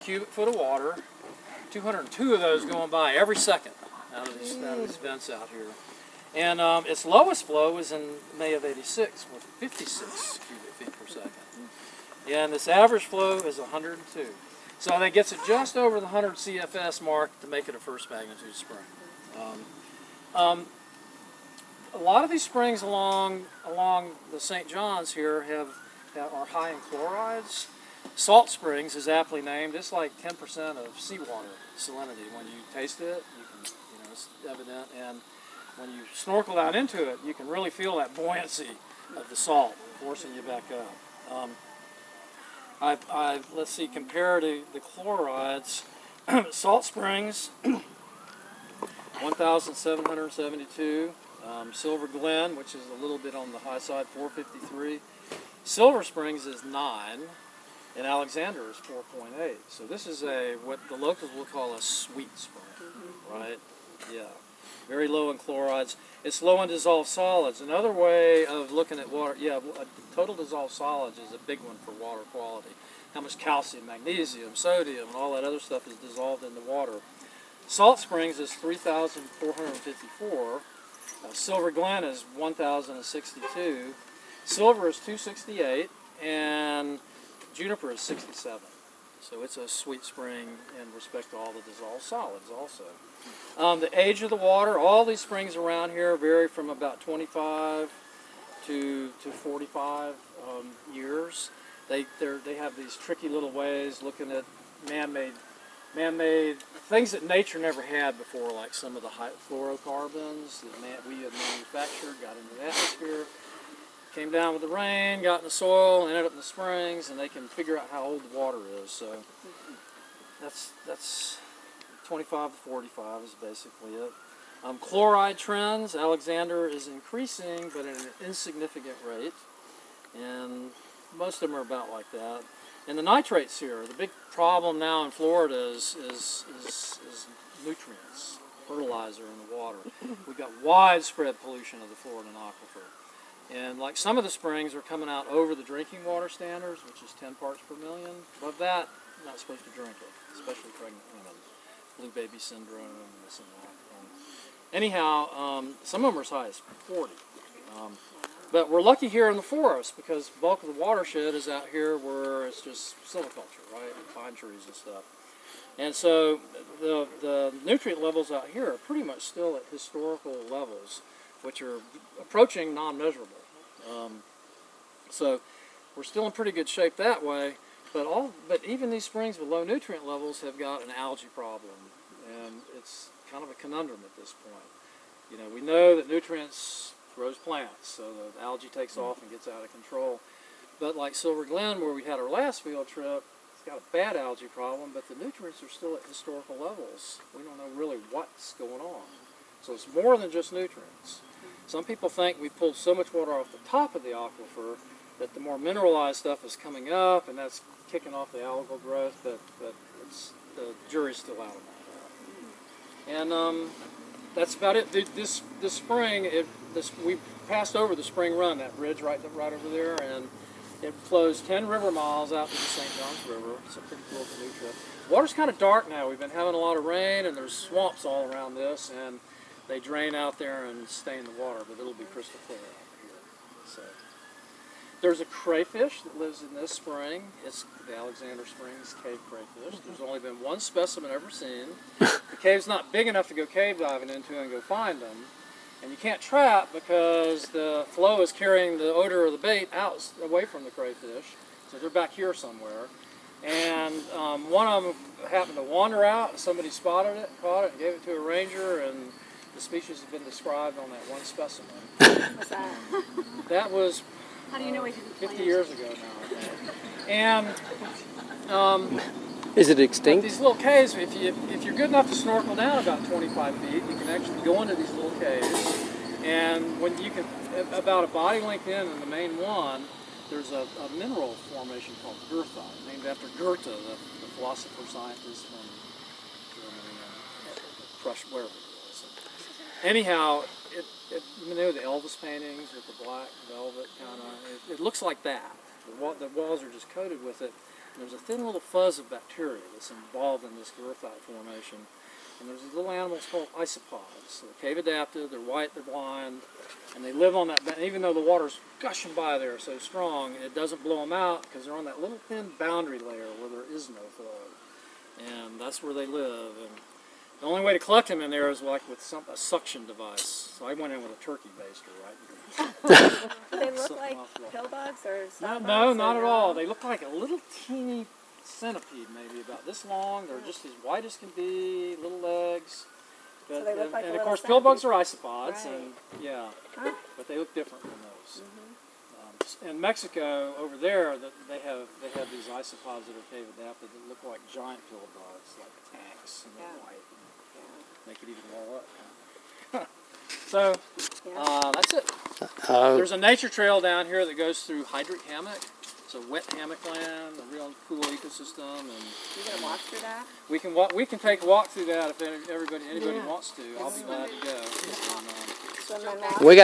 cubic foot of water, 202 of those going by every second out of these vents out here. And its lowest flow was in May of '86 with 56 cubic feet per second. And this average flow is 102. So that gets it just over the 100 CFS mark to make it a first magnitude spring. A lot of these springs along the St. John's here are high in chlorides. Salt Springs is aptly named. It's like 10% of seawater salinity. When you taste it, it's evident. And when you snorkel out into it, you can really feel that buoyancy of the salt forcing you back up. Let's see, compared to the chlorides, Salt Springs, 1,772. Silver Glen, which is a little bit on the high side, 453. Silver Springs is 9, and Alexander is 4.8. So this is what the locals will call a sweet spring, right? Yeah, very low in chlorides. It's low in dissolved solids. Another way of looking at water, total dissolved solids is a big one for water quality. How much calcium, magnesium, sodium, and all that other stuff is dissolved in the water. Salt Springs is 3,454. Silver Glen is 1,062. Silver is 268, and Juniper is 67. So it's a sweet spring in respect to all the dissolved solids also. The age of the water, all these springs around here vary from about 25 to 45 years. They have these tricky little ways looking at man-made things that nature never had before, like some of the high fluorocarbons that we have manufactured, got into the atmosphere, came down with the rain, got in the soil, ended up in the springs, and they can figure out how old the water is. So that's 25 to 45 is basically it. Chloride trends, Alexander is increasing, but at an insignificant rate, and most of them are about like that. And the nitrates here, the big problem now in Florida is nutrients, fertilizer in the water. We've got widespread pollution of the Florida aquifer. And like some of the springs are coming out over the drinking water standards, which is 10 parts per million. Above that, you're not supposed to drink it, especially pregnant women. Blue baby syndrome, this and that. Anyhow, some of them are as high as 40. But we're lucky here in the forest because the bulk of the watershed is out here where it's just silviculture, right? And pine trees and stuff. And so the nutrient levels out here are pretty much still at historical levels, which are approaching non-measurable. So we're still in pretty good shape that way. But even these springs with low nutrient levels have got an algae problem, and it's kind of a conundrum at this point. We know that nutrients grows plants, so the algae takes off and gets out of control. But like Silver Glen, where we had our last field trip, it's got a bad algae problem, but the nutrients are still at historical levels. We don't know really what's going on. So it's more than just nutrients. Some people think we pulled so much water off the top of the aquifer that the more mineralized stuff is coming up, and that's kicking off the algal growth, but the jury's still out on that. And that's about it. This spring, we passed over the spring run, that bridge right over there, and it flows 10 river miles out to the St. John's River. It's a pretty cool canoe trip. Water's kind of dark now. We've been having a lot of rain, and there's swamps all around this, and they drain out there and stay in the water, but it'll be crystal clear out here. So there's a crayfish that lives in this spring. It's the Alexander Springs cave crayfish. There's only been one specimen ever seen. The cave's not big enough to go cave diving into and go find them. And you can't trap because the flow is carrying the odor of the bait out away from the crayfish. So they're back here somewhere. And one of them happened to wander out, and somebody spotted it, caught it, and gave it to a ranger, and the species has been described on that one specimen. What's that? That was How do you know we didn't 50 years ago now, I think. And is it extinct? these little caves, if you're good enough to snorkel down about 25 feet, you can actually go into these little caves. And when you can, about a body length in the main one, there's a mineral formation called goethite, named after Goethe, the philosopher scientist from Germany, Prussian, wherever it was. Anyhow, you know the Elvis paintings with the black velvet kind of, it looks like that. The walls are just coated with it. there's a thin little fuzz of bacteria that's involved in this goethite formation. And there's these little animals called isopods. So they're cave adapted, they're white, they're blind, and they live on that, even though the water's gushing by there so strong, it doesn't blow them out because they're on that little thin boundary layer where there is no flow. And that's where they live. And the only way to collect them in there is like with a suction device. So I went in with a turkey baster, right? Do they look like pill bugs or something? No, not at all. They look like a little teeny centipede, maybe about this long. They're just as white as can be, little legs. But, so they look like and a of course, centipede. pill bugs are isopods, Right. and yeah, Huh. but they look different from those. In Mexico, over there, they have these isopods that are cave adapted that look like giant pill bugs, like tanks, and they're Yeah. white. Yeah. They could even roll up. So Yeah. that's it. There's a nature trail down here that goes through Hydric Hammock. It's a wet hammock land, a real cool ecosystem, and You gonna walk through that? we can walk. We can take a walk through that if anybody Yeah. wants to. I'll be glad to go. And, Swim my mouth? We got